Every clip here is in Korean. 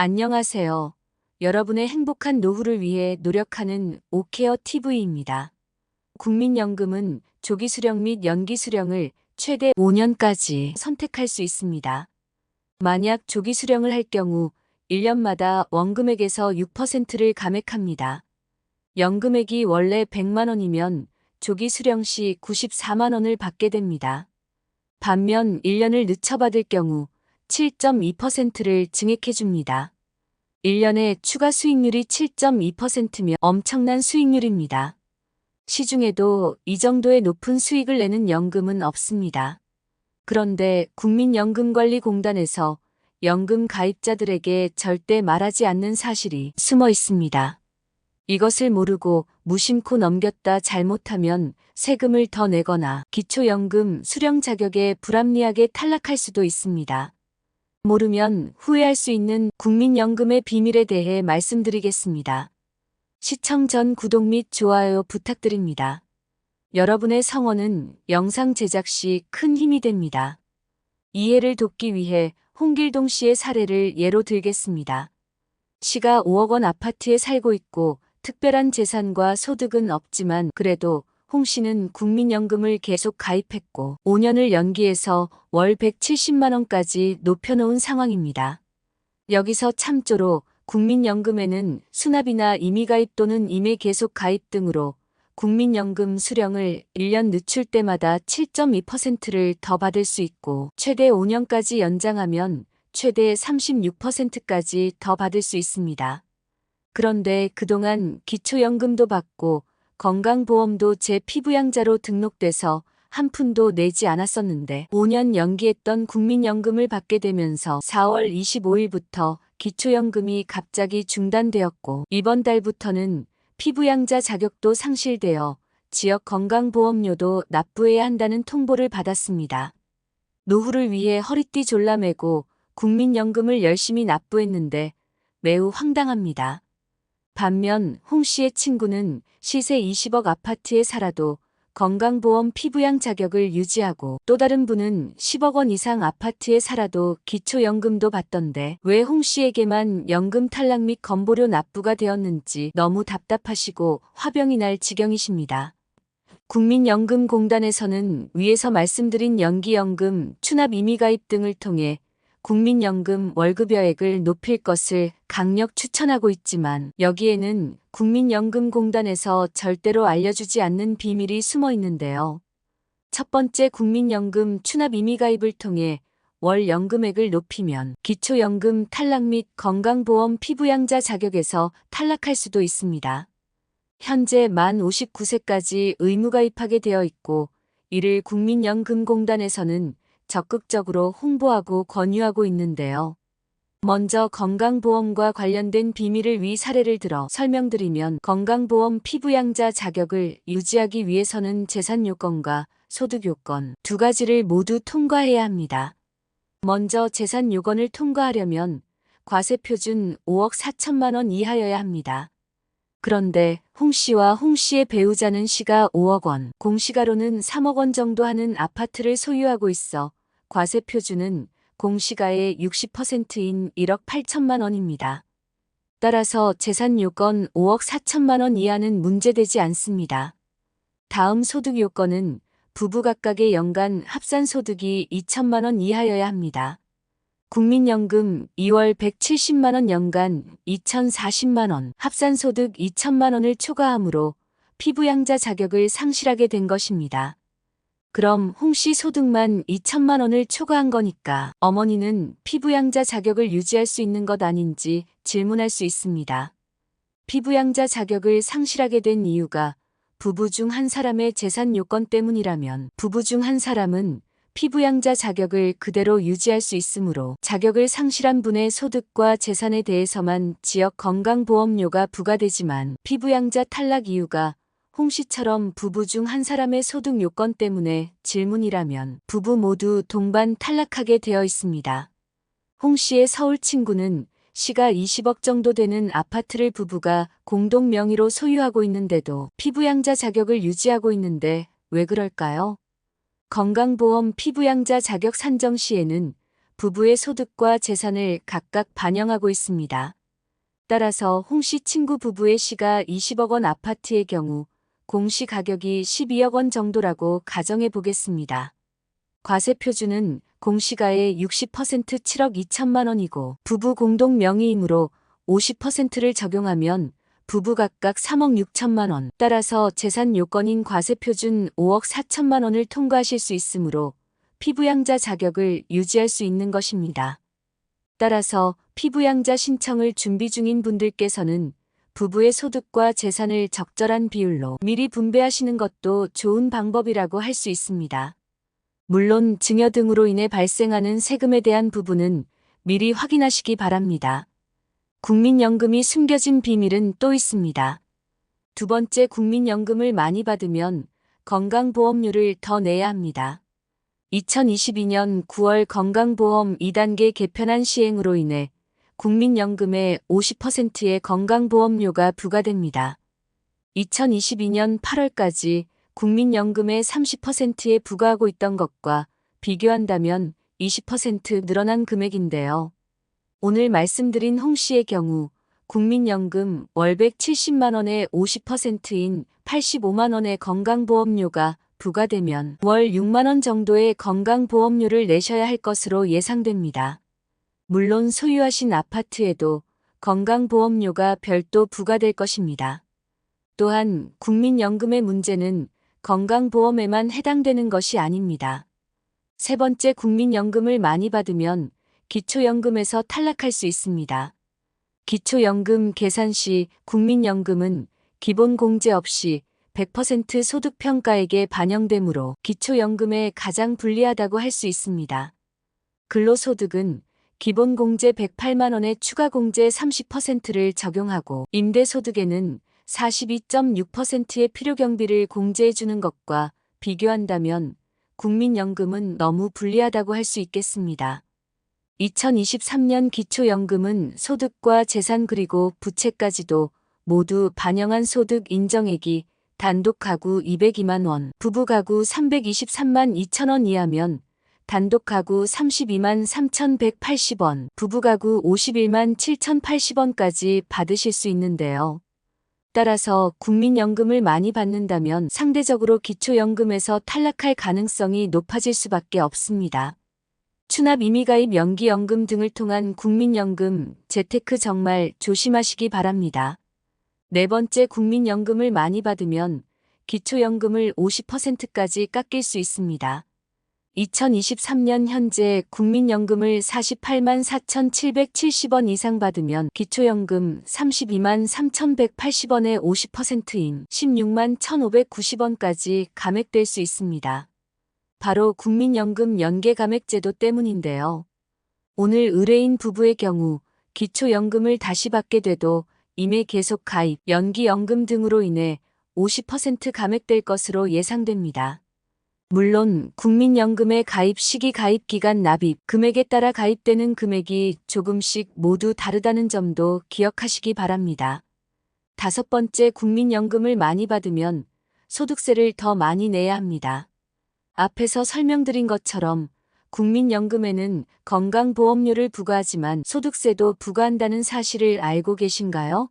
안녕하세요. 여러분의 행복한 노후를 위해 노력하는 오케어 TV입니다. 국민연금은 조기 수령 및 연기 수령을 최대 5년까지 선택할 수 있습니다. 만약 조기 수령을 할 경우 1년마다 원금액에서 6%를 감액합니다. 연금액이 원래 100만 원이면 조기 수령 시 94만 원을 받게 됩니다. 반면 1년을 늦춰 받을 경우 7.2%를 증액해 줍니다. 1년에 추가 수익률이 7.2%면 엄청난 수익률입니다. 시중에도 이 정도의 높은 수익을 내는 연금은 없습니다. 그런데 국민연금관리공단에서 연금 가입자들에게 절대 말하지 않는 사실이 숨어 있습니다. 이것을 모르고 무심코 넘겼다 잘못하면 세금을 더 내거나 기초연금 수령 자격에 불합리하게 탈락할 수도 있습니다. 모르면 후회할 수 있는 국민연금의 비밀에 대해 말씀드리겠습니다. 시청 전 구독 및 좋아요 부탁드립니다. 여러분의 성원은 영상 제작 시 큰 힘이 됩니다. 이해를 돕기 위해 홍길동 씨의 사례를 예로 들겠습니다. 씨가 5억 원 아파트에 살고 있고 특별한 재산과 소득은 없지만 그래도 홍 씨는 국민연금을 계속 가입했고 5년을 연기해서 월 170만 원까지 높여놓은 상황입니다. 여기서 참조로 국민연금에는 수납이나 임의가입 또는 임의 계속 가입 등으로 국민연금 수령을 1년 늦출 때마다 7.2%를 더 받을 수 있고 최대 5년까지 연장하면 최대 36%까지 더 받을 수 있습니다. 그런데 그동안 기초연금도 받고 건강보험도 제 피부양자로 등록돼서 한 푼도 내지 않았었는데 5년 연기했던 국민연금을 받게 되면서 4월 25일부터 기초연금이 갑자기 중단되었고 이번 달부터는 피부양자 자격도 상실되어 지역 건강보험료도 납부해야 한다는 통보를 받았습니다. 노후를 위해 허리띠 졸라매고 국민연금을 열심히 납부했는데 매우 황당합니다. 반면 홍 씨의 친구는 시세 20억 아파트에 살아도 건강보험 피부양 자격을 유지하고 또 다른 분은 10억 원 이상 아파트에 살아도 기초연금도 받던데 왜 홍 씨에게만 연금 탈락 및 건보료 납부가 되었는지 너무 답답하시고 화병이 날 지경이십니다. 국민연금공단에서는 위에서 말씀드린 연기연금, 추납 임의가입 등을 통해 국민연금 월급여액을 높일 것을 강력 추천하고 있지만 여기에는 국민연금공단에서 절대로 알려주지 않는 비밀이 숨어 있는데요. 첫 번째 국민연금 추납 임의가입을 통해 월 연금액을 높이면 기초연금 탈락 및 건강보험 피부양자 자격에서 탈락할 수도 있습니다. 현재 만 59세까지 의무가입하게 되어 있고 이를 국민연금공단에서는 적극적으로 홍보하고 권유하고 있는데요. 먼저 건강보험과 관련된 비밀을 위 사례를 들어 설명드리면 건강보험 피부양자 자격을 유지하기 위해서는 재산 요건과 소득 요건 두 가지를 모두 통과해야 합니다. 먼저 재산 요건을 통과하려면 과세표준 5억 4천만 원 이하여야 합니다. 그런데 홍 씨와 홍 씨의 배우자는 시가 5억 원, 공시가로는 3억 원 정도 하는 아파트를 소유하고 있어 과세 표준은 공시가의 60%인 1억 8천만 원입니다. 따라서 재산 요건 5억 4천만 원 이하는 문제되지 않습니다. 다음 소득 요건은 부부 각각의 연간 합산 소득이 2천만 원 이하여야 합니다. 국민연금 2월 170만 원 연간 2,040만 원, 합산소득 2천만 원을 초과하므로 피부양자 자격을 상실하게 된 것입니다. 그럼 홍 씨 소득만 2천만 원을 초과한 거니까 어머니는 피부양자 자격을 유지할 수 있는 것 아닌지 질문할 수 있습니다. 피부양자 자격을 상실하게 된 이유가 부부 중 한 사람의 재산 요건 때문이라면 부부 중 한 사람은 피부양자 자격을 그대로 유지할 수 있으므로 자격을 상실한 분의 소득과 재산에 대해서만 지역 건강보험료가 부과되지만 피부양자 탈락 이유가 홍 씨처럼 부부 중 한 사람의 소득 요건 때문에 질문이라면 부부 모두 동반 탈락하게 되어 있습니다. 홍 씨의 서울 친구는 시가 20억 정도 되는 아파트를 부부가 공동 명의로 소유하고 있는데도 피부양자 자격을 유지하고 있는데 왜 그럴까요? 건강보험 피부양자 자격 산정 시에는 부부의 소득과 재산을 각각 반영하고 있습니다. 따라서 홍씨 친구 부부의 시가 20억 원 아파트의 경우 공시 가격이 12억 원 정도라고 가정해 보겠습니다. 과세 표준은 공시가의 60% 7억 2천만 원이고 부부 공동 명의이므로 50%를 적용하면 부부 각각 3억 6천만 원. 따라서 재산 요건인 과세 표준 5억 4천만 원을 통과하실 수 있으므로 피부양자 자격을 유지할 수 있는 것입니다. 따라서 피부양자 신청을 준비 중인 분들께서는 부부의 소득과 재산을 적절한 비율로 미리 분배하시는 것도 좋은 방법이라고 할 수 있습니다. 물론 증여 등으로 인해 발생하는 세금에 대한 부분은 미리 확인하시기 바랍니다. 국민연금이 숨겨진 비밀은 또 있습니다. 두 번째, 국민연금을 많이 받으면 건강보험료를 더 내야 합니다. 2022년 9월 건강보험 2단계 개편안 시행으로 인해 국민연금의 50%의 건강보험료가 부과됩니다. 2022년 8월까지 국민연금의 30%에 부과하고 있던 것과 비교한다면 20% 늘어난 금액인데요. 오늘 말씀드린 홍씨의 경우 국민연금 월 170만 원의 50%인 85만 원의 건강보험료가 부과되면 월 6만 원 정도의 건강보험료를 내셔야 할 것으로 예상됩니다. 물론 소유하신 아파트에도 건강보험료가 별도 부과될 것입니다. 또한 국민연금의 문제는 건강보험에만 해당되는 것이 아닙니다. 세 번째, 국민연금을 많이 받으면 기초연금에서 탈락할 수 있습니다. 기초연금 계산 시 국민연금은 기본공제 없이 100% 소득평가액에 반영되므로 기초연금에 가장 불리하다고 할 수 있습니다. 근로소득은 기본공제 108만 원에 추가공제 30%를 적용하고 임대소득에는 42.6%의 필요경비를 공제해주는 것과 비교한다면 국민연금은 너무 불리하다고 할 수 있겠습니다. 2023년 기초연금은 소득과 재산 그리고 부채까지도 모두 반영한 소득 인정액이 단독 가구 202만 원, 부부 가구 323만 2천 원 이하면 단독 가구 32만 3,180원, 부부 가구 51만 7,080원까지 받으실 수 있는데요. 따라서 국민연금을 많이 받는다면 상대적으로 기초연금에서 탈락할 가능성이 높아질 수밖에 없습니다. 추납 임의가입 연기연금 등을 통한 국민연금, 재테크 정말 조심하시기 바랍니다. 네 번째, 국민연금을 많이 받으면 기초연금을 50%까지 깎일 수 있습니다. 2023년 현재 국민연금을 48만 4,770원 이상 받으면 기초연금 32만 3,180원의 50%인 16만 1,590원까지 감액될 수 있습니다. 바로 국민연금 연계감액제도 때문인데요. 오늘 의뢰인 부부의 경우 기초연금을 다시 받게 돼도 임의 계속 가입, 연기연금 등으로 인해 50% 감액될 것으로 예상됩니다. 물론 국민연금의 가입 시기, 가입 기간, 납입, 금액에 따라 가입되는 금액이 조금씩 모두 다르다는 점도 기억하시기 바랍니다. 다섯 번째, 국민연금을 많이 받으면 소득세를 더 많이 내야 합니다. 앞에서 설명드린 것처럼 국민연금에는 건강보험료를 부과하지만 소득세도 부과한다는 사실을 알고 계신가요?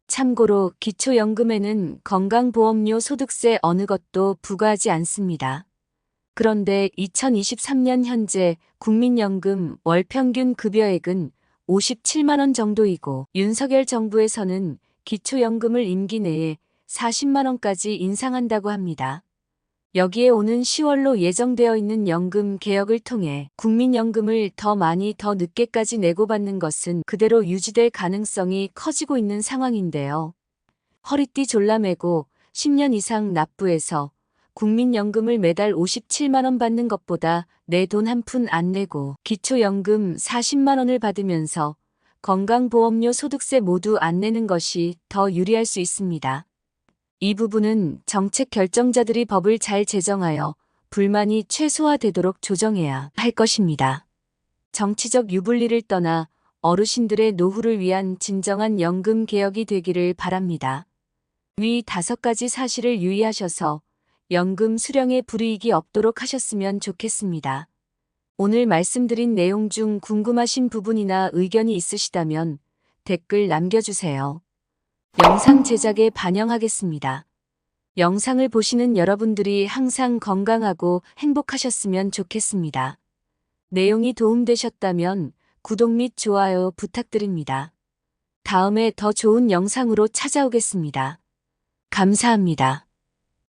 참고로 기초연금에는 건강보험료, 소득세 어느 것도 부과하지 않습니다. 그런데 2023년 현재 국민연금 월 평균 급여액은 57만 원 정도이고 윤석열 정부에서는 기초연금을 임기 내에 40만 원까지 인상한다고 합니다. 여기에 오는 10월로 예정되어 있는 연금 개혁을 통해 국민연금을 더 많이 더 늦게까지 내고 받는 것은 그대로 유지될 가능성이 커지고 있는 상황인데요. 허리띠 졸라매고 10년 이상 납부해서 국민연금을 매달 57만 원 받는 것보다 내 돈 한 푼 안 내고 기초연금 40만 원을 받으면서 건강보험료, 소득세 모두 안 내는 것이 더 유리할 수 있습니다. 이 부분은 정책 결정자들이 법을 잘 제정하여 불만이 최소화되도록 조정해야 할 것입니다. 정치적 유불리를 떠나 어르신들의 노후를 위한 진정한 연금 개혁이 되기를 바랍니다. 위 5가지 사실을 유의하셔서 연금 수령에 불이익이 없도록 하셨으면 좋겠습니다. 오늘 말씀드린 내용 중 궁금하신 부분이나 의견이 있으시다면 댓글 남겨주세요. 영상 제작에 반영하겠습니다. 영상을 보시는 여러분들이 항상 건강하고 행복하셨으면 좋겠습니다. 내용이 도움되셨다면 구독 및 좋아요 부탁드립니다. 다음에 더 좋은 영상으로 찾아오겠습니다. 감사합니다.